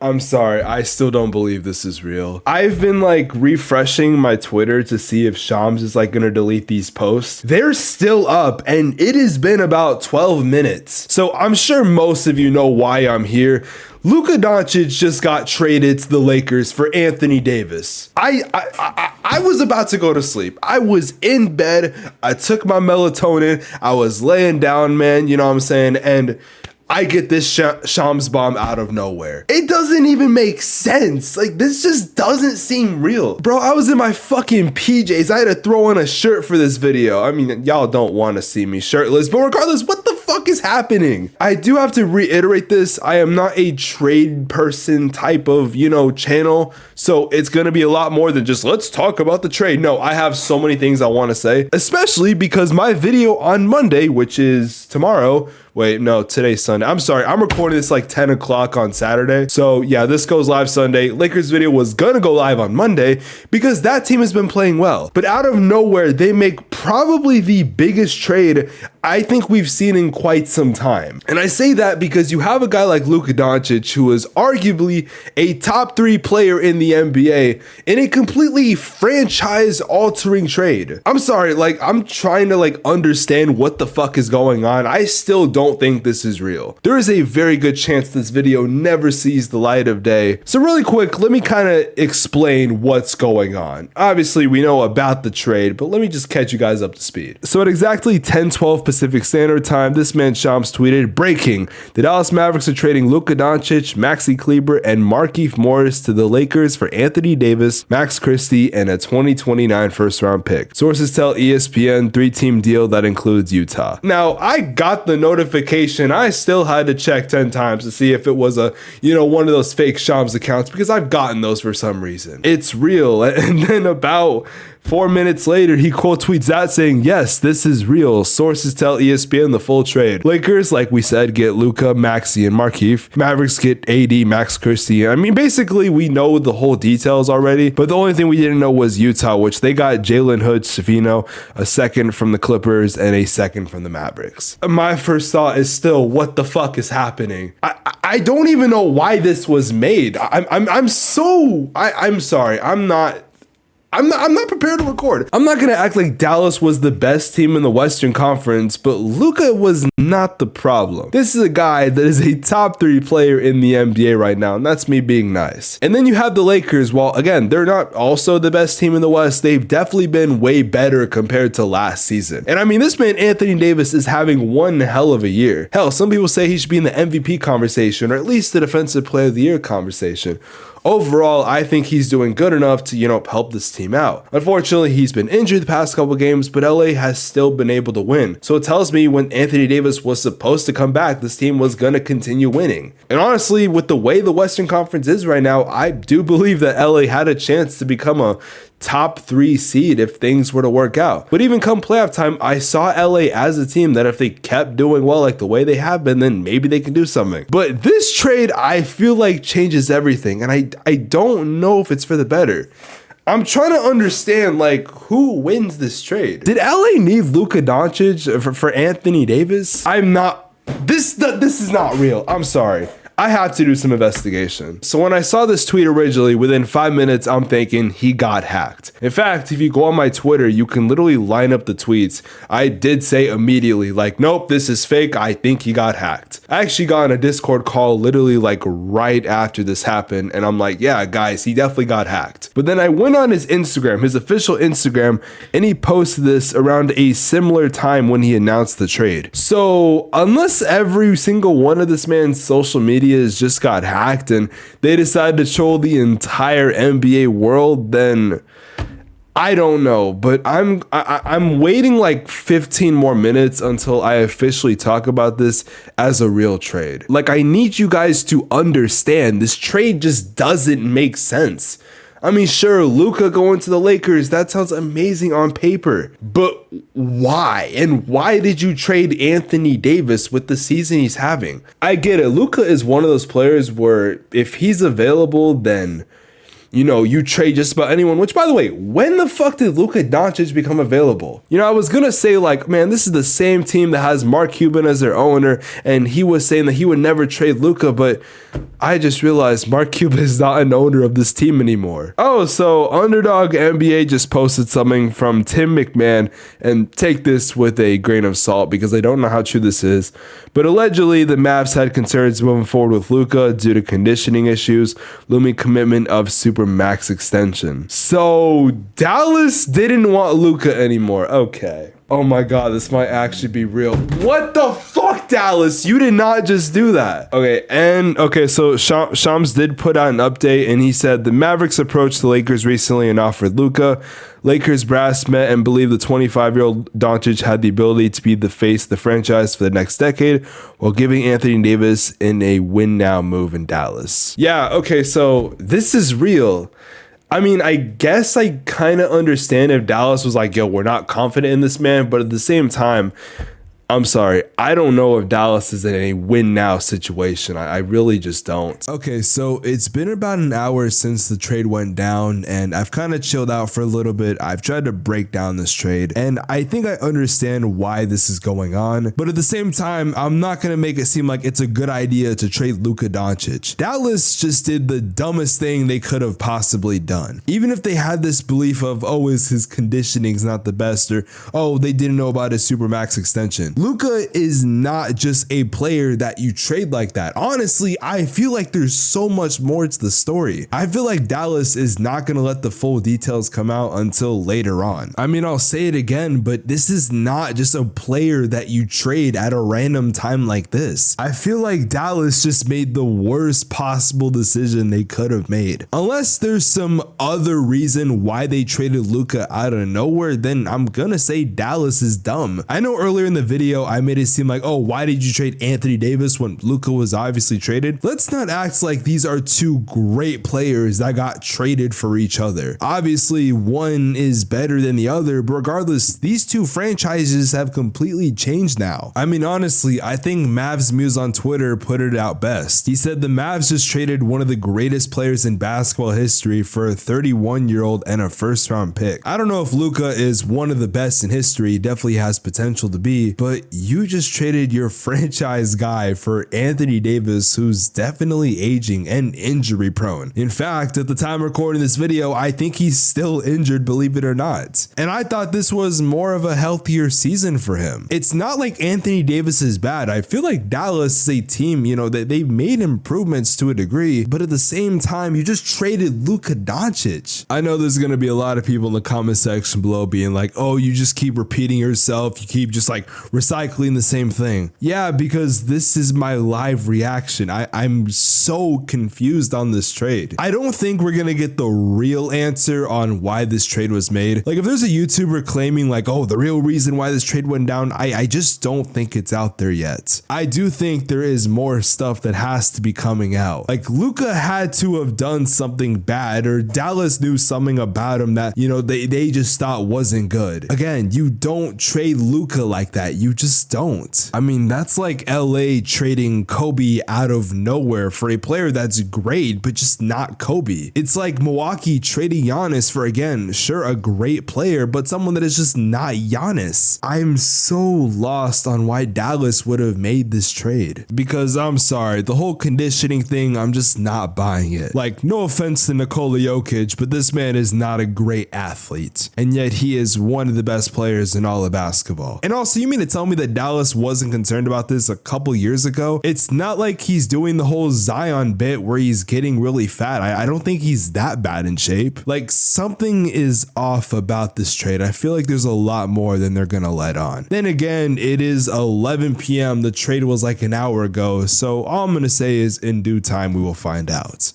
I'm sorry, I still don't believe this is real. I've been like refreshing my Twitter to see if Shams is like gonna delete these posts. They're still up and it has been about 12 minutes. So I'm sure most of you know why I'm here. Luka Doncic just got traded to the Lakers for Anthony Davis. I was about to go to sleep. I was in bed. I took my melatonin. I was laying down, man, you know what I'm saying? And I get this Shams bomb out of nowhere. It doesn't even make sense. Like, this just doesn't seem real. Bro, I was in my fucking PJs. I had to throw on a shirt for this video. I mean, y'all don't want to see me shirtless, but regardless, what the fuck is happening? I do have to reiterate this. I am not a trade person type of, channel. So it's going to be a lot more than just let's talk about the trade. No, I have so many things I want to say, especially because my video on Monday, which is tomorrow. Wait, no, today's Sunday. I'm sorry. I'm recording this like 10 o'clock on Saturday. So yeah, this goes live Sunday. Lakers video was gonna go live on Monday because that team has been playing well. But out of nowhere, they make probably the biggest trade I think we've seen in quite some time. And I say that because you have a guy like Luka Doncic, who is arguably a top 3 player in the NBA, in a completely franchise altering trade. I'm sorry, like I'm trying to like understand what the fuck is going on. I still don't think this is real. There is a very good chance this video never sees the light of day. So really quick, let me kind of explain what's going on. Obviously, we know about the trade, but let me just catch you guys up to speed. So at exactly 10:12 Pacific Standard Time, this man Shams tweeted, breaking, the Dallas Mavericks are trading Luka Doncic, Maxi Kleber, and Markieff Morris to the Lakers for Anthony Davis, Max Christie, and a 2029 first-round pick. Sources tell ESPN 3-team deal that includes Utah. Now, I got the notification. I still had to check 10 times to see if it was a, one of those fake Shams accounts, because I've gotten those for some reason. It's real. And then about 4 minutes later, he quote tweets that saying, yes, this is real. Sources tell ESPN the full trade. Lakers, like we said, get Luka, Maxi, and Markieff. Mavericks get AD, Max Christie. I mean, basically, we know the whole details already, but the only thing we didn't know was Utah, which they got Jalen Hood Schifino, a second from the Clippers, and a second from the Mavericks. My first thought is still, what the fuck is happening? I don't even know why this was made. I'm sorry. I'm not prepared to record. I'm not going to act like Dallas was the best team in the Western Conference, but Luka was not the problem. This is a guy that is a top 3 player in the NBA right now, and that's me being nice. And then you have the Lakers. While, again, they're not also the best team in the West, they've definitely been way better compared to last season. And I mean, this man, Anthony Davis, is having one hell of a year. Hell, some people say he should be in the MVP conversation, or at least the Defensive Player of the Year conversation. Overall, I think he's doing good enough to, help this team out. Unfortunately, he's been injured the past couple games, but LA has still been able to win. So it tells me when Anthony Davis was supposed to come back, this team was going to continue winning. And honestly, with the way the Western Conference is right now, I do believe that LA had a chance to become a top 3 seed if things were to work out. But even come playoff time, I saw LA as a team that if they kept doing well like the way they have been, then maybe they can do something. But this trade, I feel like changes everything, and I don't know if it's for the better. I'm trying to understand, like, who wins this trade? Did LA need Luka Doncic for Anthony Davis? This is not real. I'm sorry. I have to do some investigation. So when I saw this tweet originally, within 5 minutes, I'm thinking he got hacked. In fact, if you go on my Twitter, you can literally line up the tweets. I did say immediately, like, nope, this is fake. I think he got hacked. I actually got on a Discord call literally like right after this happened. And I'm like, yeah, guys, he definitely got hacked. But then I went on his Instagram, his official Instagram, and he posted this around a similar time when he announced the trade. So unless every single one of this man's social media has just got hacked and they decided to troll the entire NBA world, then I don't know. But I'm waiting like 15 more minutes until I officially talk about this as a real trade. Like, I need you guys to understand this trade just doesn't make sense. I mean, sure, Luka going to the Lakers, that sounds amazing on paper, but why? And why did you trade Anthony Davis with the season he's having? I get it. Luka is one of those players where if he's available, then you trade just about anyone, which by the way, when the fuck did Luka Doncic become available? I was gonna say like, man, this is the same team that has Mark Cuban as their owner, and he was saying that he would never trade Luka, but I just realized Mark Cuban is not an owner of this team anymore. Oh, so Underdog NBA just posted something from Tim McMahon, and take this with a grain of salt because I don't know how true this is, but allegedly the Mavs had concerns moving forward with Luka due to conditioning issues, looming commitment of super max extension. So Dallas didn't want Luka anymore. Okay. Oh my God, this might actually be real. What the fuck, Dallas? You did not just do that. Okay, so Shams did put out an update, and he said the Mavericks approached the Lakers recently and offered Luka. Lakers brass met and believed the 25-year-old Doncic had the ability to be the face of the franchise for the next decade, while giving Anthony Davis in a win-now move in Dallas. Yeah, okay, so this is real. I mean, I guess I kind of understand if Dallas was like, yo, we're not confident in this man, but at the same time, I'm sorry, I don't know if Dallas is in a win now situation. I really just don't. Okay, so it's been about an hour since the trade went down, and I've kind of chilled out for a little bit. I've tried to break down this trade, and I think I understand why this is going on, but at the same time, I'm not going to make it seem like it's a good idea to trade Luka Doncic. Dallas just did the dumbest thing they could have possibly done. Even if they had this belief of, oh, his conditioning's not the best, or, oh, they didn't know about his supermax extension. Luka is not just a player that you trade like that. Honestly, I feel like there's so much more to the story. I feel like Dallas is not going to let the full details come out until later on. I mean, I'll say it again, but this is not just a player that you trade at a random time like this. I feel like Dallas just made the worst possible decision they could have made. Unless there's some other reason why they traded Luka out of nowhere, then I'm gonna say Dallas is dumb. I know earlier in the video I made it seem like, oh, why did you trade Anthony Davis when Luka was obviously traded? Let's not act like these are two great players that got traded for each other. Obviously, one is better than the other, but regardless, these two franchises have completely changed now. I mean, honestly, I think Mavs Muse on Twitter put it out best. He said the Mavs just traded one of the greatest players in basketball history for a 31-year-old and a first-round pick. I don't know if Luka is one of the best in history, definitely has potential to be, but you just traded your franchise guy for Anthony Davis, who's definitely aging and injury prone. In fact, at the time recording this video, I think he's still injured, believe it or not. And I thought this was more of a healthier season for him. It's not like Anthony Davis is bad. I feel like Dallas is a team, that they've made improvements to a degree, but at the same time, you just traded Luka Doncic. I know there's going to be a lot of people in the comment section below being like, oh, you just keep repeating yourself. You keep just like recycling the same thing. Yeah, because this is my live reaction. I'm so confused on this trade. I don't think we're gonna get the real answer on why this trade was made. Like if there's a YouTuber claiming like, oh, the real reason why this trade went down, I just don't think it's out there yet. I do think there is more stuff that has to be coming out. Like Luka had to have done something bad, or Dallas knew something about him that, they just thought wasn't good. Again, you don't trade Luka like that. You just don't. I mean, that's like LA trading Kobe out of nowhere for a player that's great, but just not Kobe. It's like Milwaukee trading Giannis for, again, sure, a great player, but someone that is just not Giannis. I'm so lost on why Dallas would have made this trade, because I'm sorry, the whole conditioning thing, I'm just not buying it. Like, no offense to Nikola Jokic, but this man is not a great athlete, and yet he is one of the best players in all of basketball. And also, you mean to tell me that Dallas wasn't concerned about this a couple years ago? It's not like he's doing the whole Zion bit where he's getting really fat. I don't think he's that bad in shape. Like, something is off about this trade. I feel like there's a lot more than they're gonna let on. Then again, it is 11 p.m. The trade was like an hour ago, so all I'm gonna say is in due time we will find out.